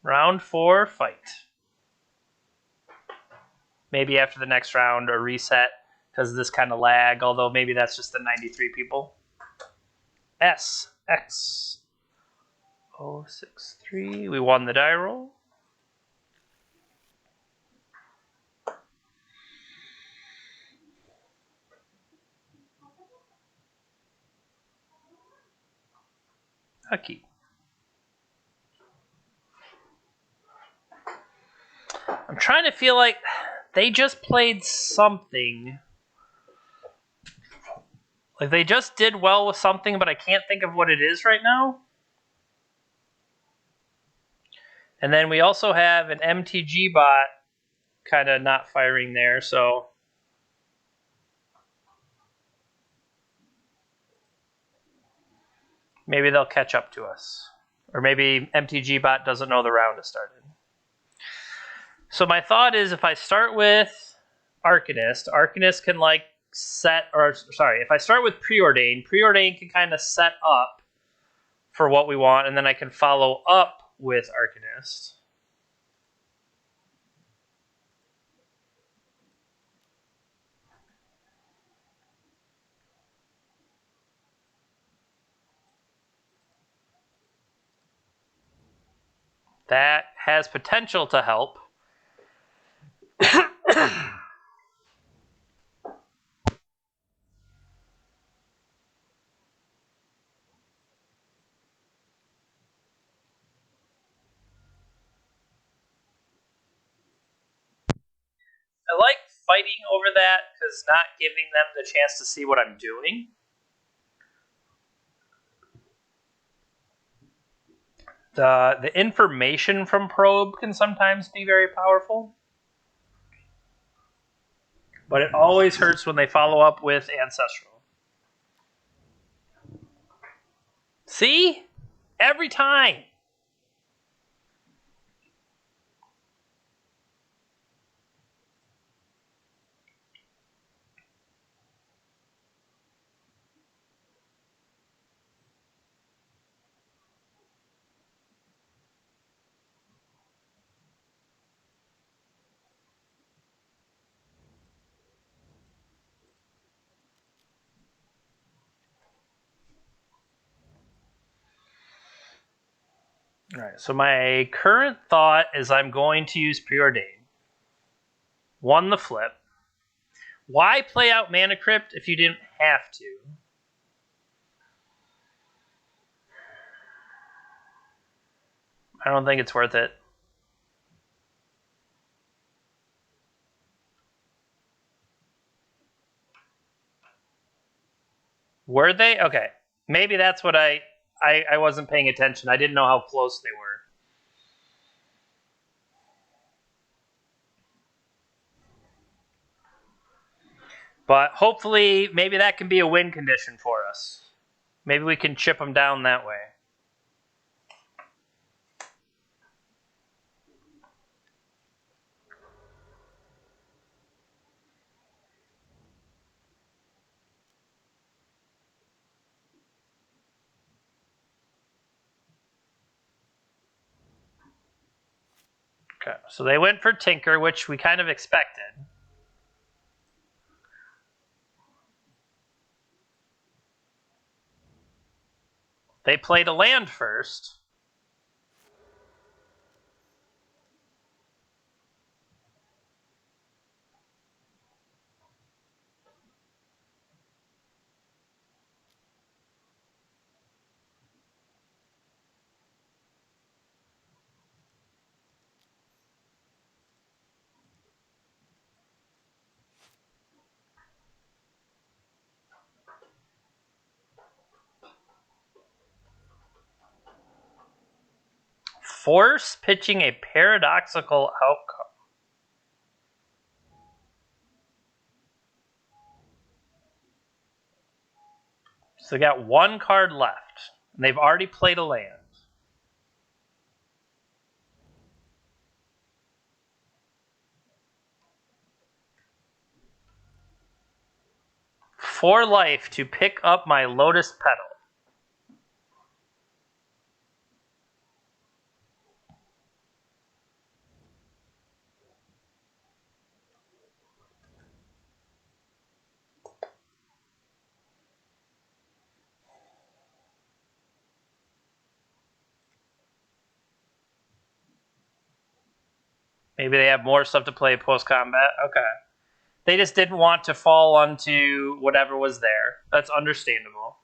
Round 4, fight. Maybe after the next round or reset because of this kind of lag, although maybe that's just the 93 people. SX 063. We won the die roll. Lucky. I'm trying to feel like they just played something. Like they just did well with something, but I can't think of what it is right now. And then we also have an MTG bot kind of not firing there, so maybe they'll catch up to us. Or maybe MTG bot doesn't know the round has started. So my thought is if I start with Arcanist can like set, or sorry, if I start with Preordain can kind of set up for what we want, and then I can follow up with Arcanist. That has potential to help. I like fighting over that because not giving them the chance to see what I'm doing. The information from Probe can sometimes be very powerful. But it always hurts when they follow up with Ancestral. See? Every time. All right, so my current thought is I'm going to use Preordain. Won the flip. Why play out Mana Crypt if you didn't have to? I don't think it's worth it. Were they? Okay. Maybe that's what I wasn't paying attention. I didn't know how close they were. But hopefully, maybe that can be a win condition for us. Maybe we can chip them down that way. Okay, so they went for Tinker, which we kind of expected. They played a land first. Force pitching a paradoxical outcome. So they got one card left, and they've already played a land. For life to pick up my Lotus Petal. Maybe they have more stuff to play post-combat. Okay. They just didn't want to fall onto whatever was there. That's understandable.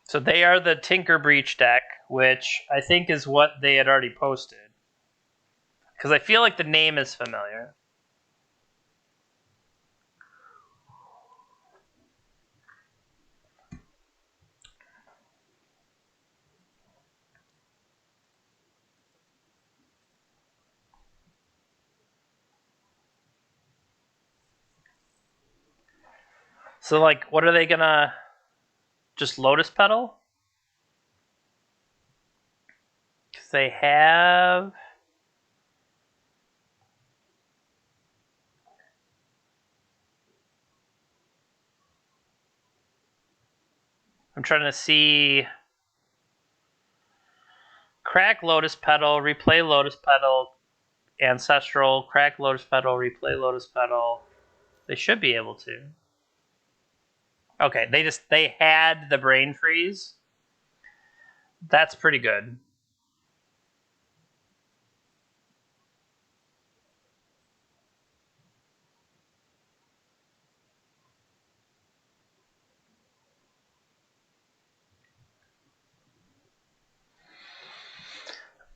So they are the TinkerBreach deck, which I think is what they had already posted. Because I feel like the name is familiar. So, like, what are they gonna... just Lotus Petal? Because they have... I'm trying to see... Crack Lotus Petal, replay Lotus Petal, Ancestral, crack Lotus Petal, replay Lotus Petal. They should be able to. Okay, they had the brain freeze. That's pretty good.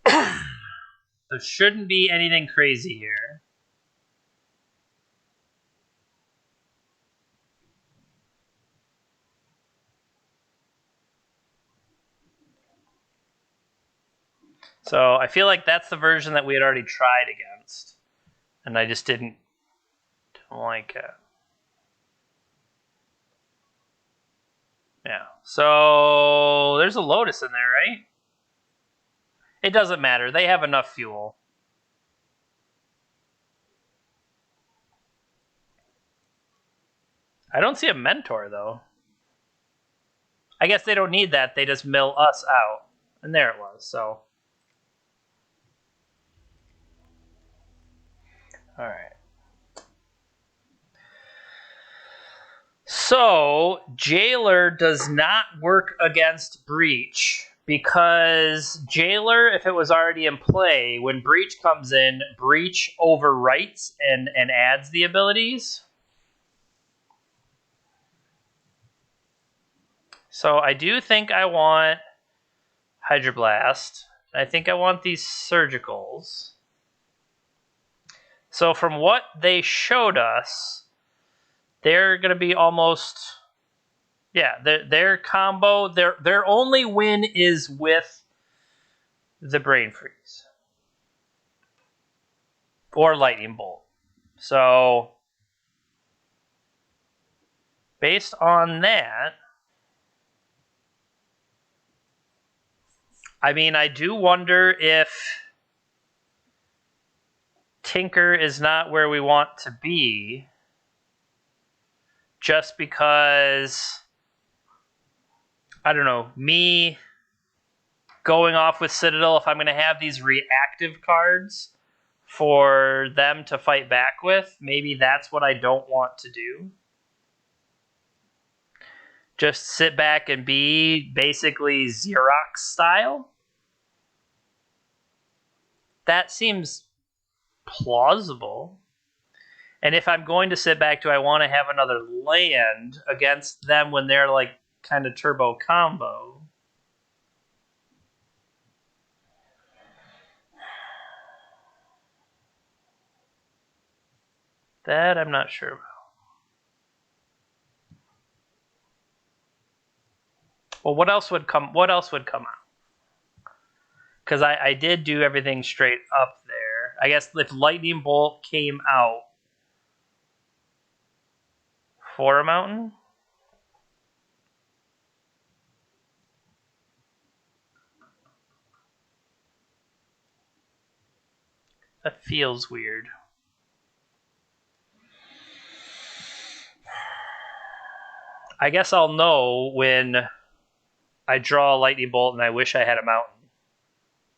There shouldn't be anything crazy here. So I feel like that's the version that we had already tried against. And I just didn't like it. Yeah. So there's a Lotus in there, right? It doesn't matter. They have enough fuel. I don't see a Mentor, though. I guess they don't need that. They just mill us out. And there it was, so. Alright. So, Jailer does not work against Breach because Jailer, if it was already in play, when Breach comes in, Breach overwrites and adds the abilities. So I do think I want Hydroblast. I think I want these Surgicals. So from what they showed us, they're going to be almost... Yeah, their combo, their only win is with the Brain Freeze. Or Lightning Bolt. So, based on that, I mean, I do wonder if Tinker is not where we want to be, just because, I don't know, me going off with Citadel, if I'm going to have these reactive cards for them to fight back with, maybe that's what I don't want to do. Just sit back and be basically Xerox style. That seems plausible. And if I'm going to sit back, do I want to have another land against them when they're like kind of turbo combo? That I'm not sure about. Well, what else would come out? Because I did do everything straight up there. I guess if Lightning Bolt came out for a mountain, that feels weird. I guess I'll know when I draw a Lightning Bolt and I wish I had a mountain.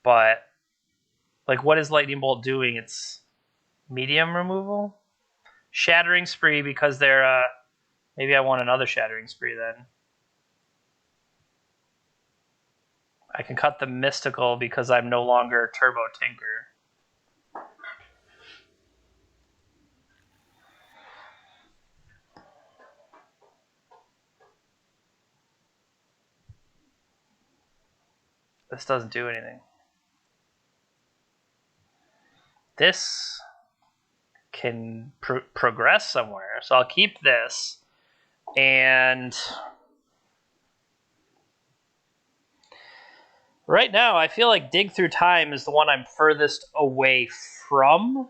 But, like, what is Lightning Bolt doing? It's medium removal? Shattering Spree because they're, maybe I want another Shattering Spree then. I can cut the Mystical because I'm no longer Turbo Tinker. This doesn't do anything. This can progress somewhere, so I'll keep this. And right now, I feel like Dig Through Time is the one I'm furthest away from.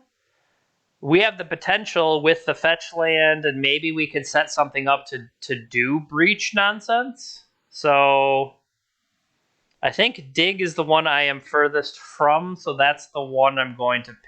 We have the potential with the fetch land, and maybe we could set something up to do breach nonsense. So I think Dig is the one I am furthest from, so that's the one I'm going to pitch.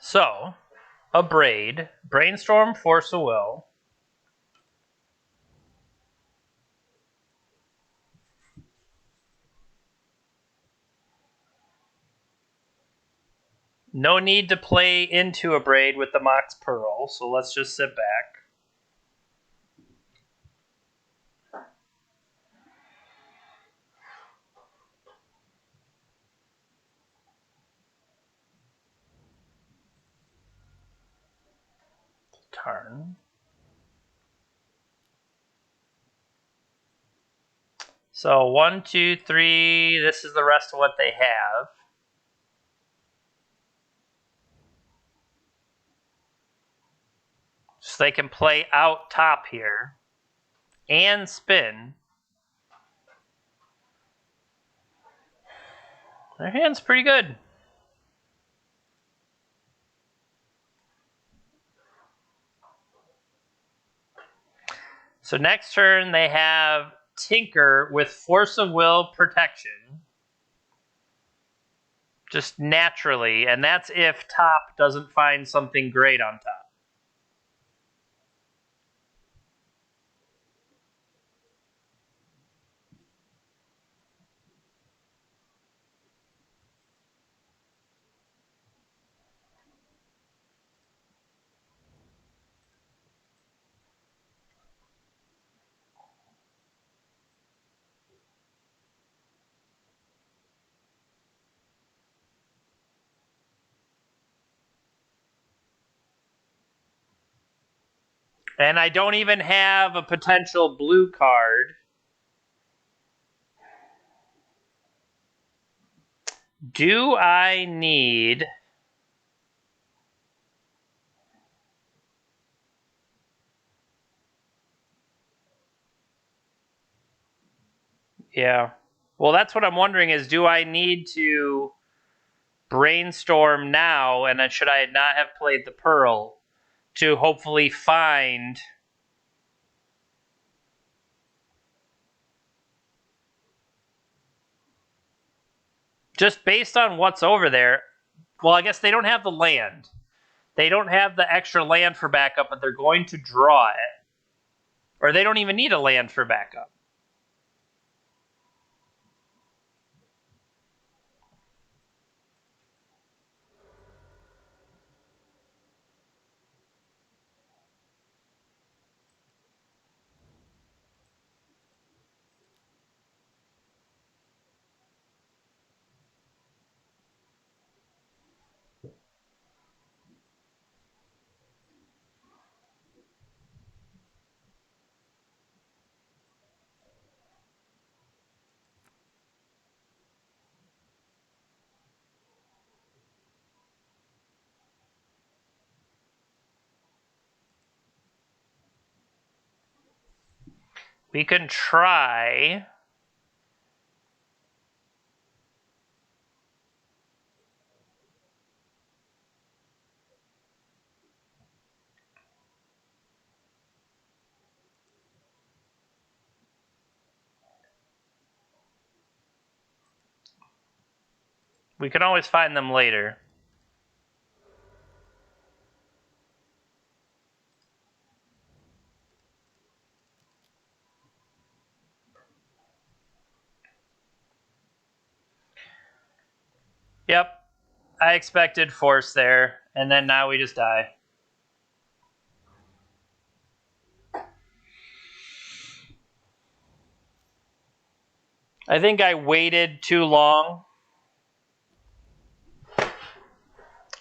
So, a Braid, Brainstorm, Force of Will. No need to play into a Braid with the Mox Pearl, so let's just sit back. Turn. So 1, 2, 3. This is the rest of what they have. So they can play out top here and spin. Their hand's pretty good. So next turn they have Tinker with Force of Will protection. Just naturally, and that's if top doesn't find something great on top. And I don't even have a potential blue card. Do I need... Yeah. Well, that's what I'm wondering is, do I need to brainstorm now, and then should I not have played the Pearl, to hopefully find... Just based on what's over there, well, I guess they don't have the land. They don't have the extra land for backup, but they're going to draw it. Or they don't even need a land for backup. We can try... We can always find them later. Yep. I expected force there, and then now we just die. I think I waited too long.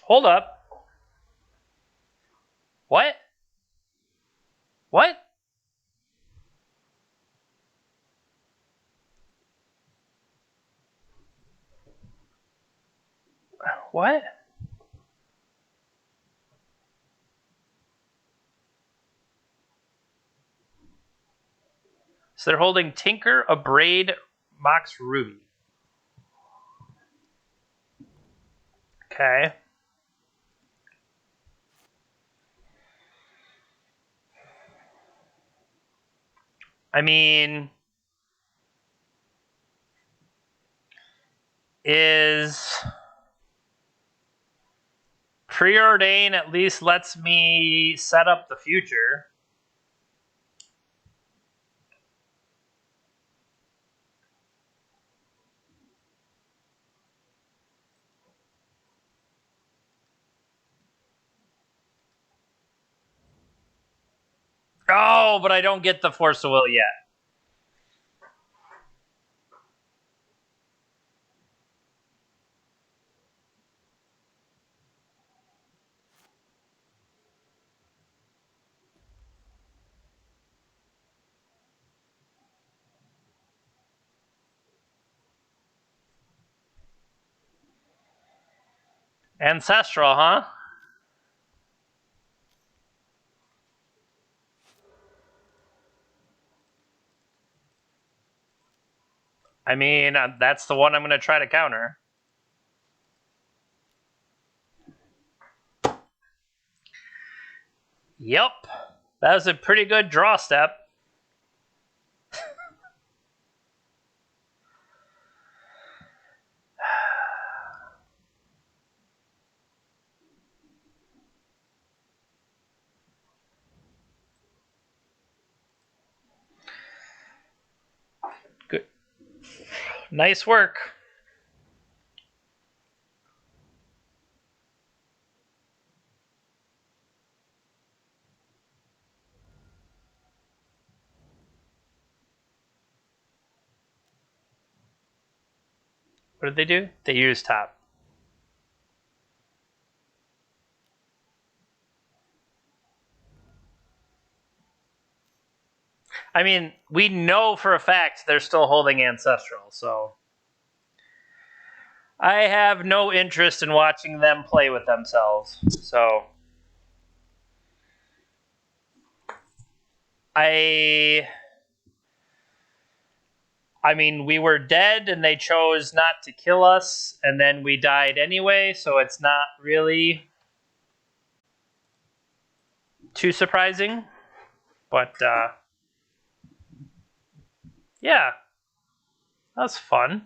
Hold up. What? What? What? So they're holding Tinker, Abrade, Mox, Ruby. Okay. I mean, is Preordain at least lets me set up the future. Oh, but I don't get the Force of Will yet. Ancestral, huh? I mean, that's the one I'm going to try to counter. Yep. That was a pretty good draw step. Good. Nice work. What did they do? They used top. I mean, we know for a fact they're still holding Ancestral, so I have no interest in watching them play with themselves. So I mean, we were dead and they chose not to kill us, and then we died anyway, so it's not really too surprising. But yeah, that was fun.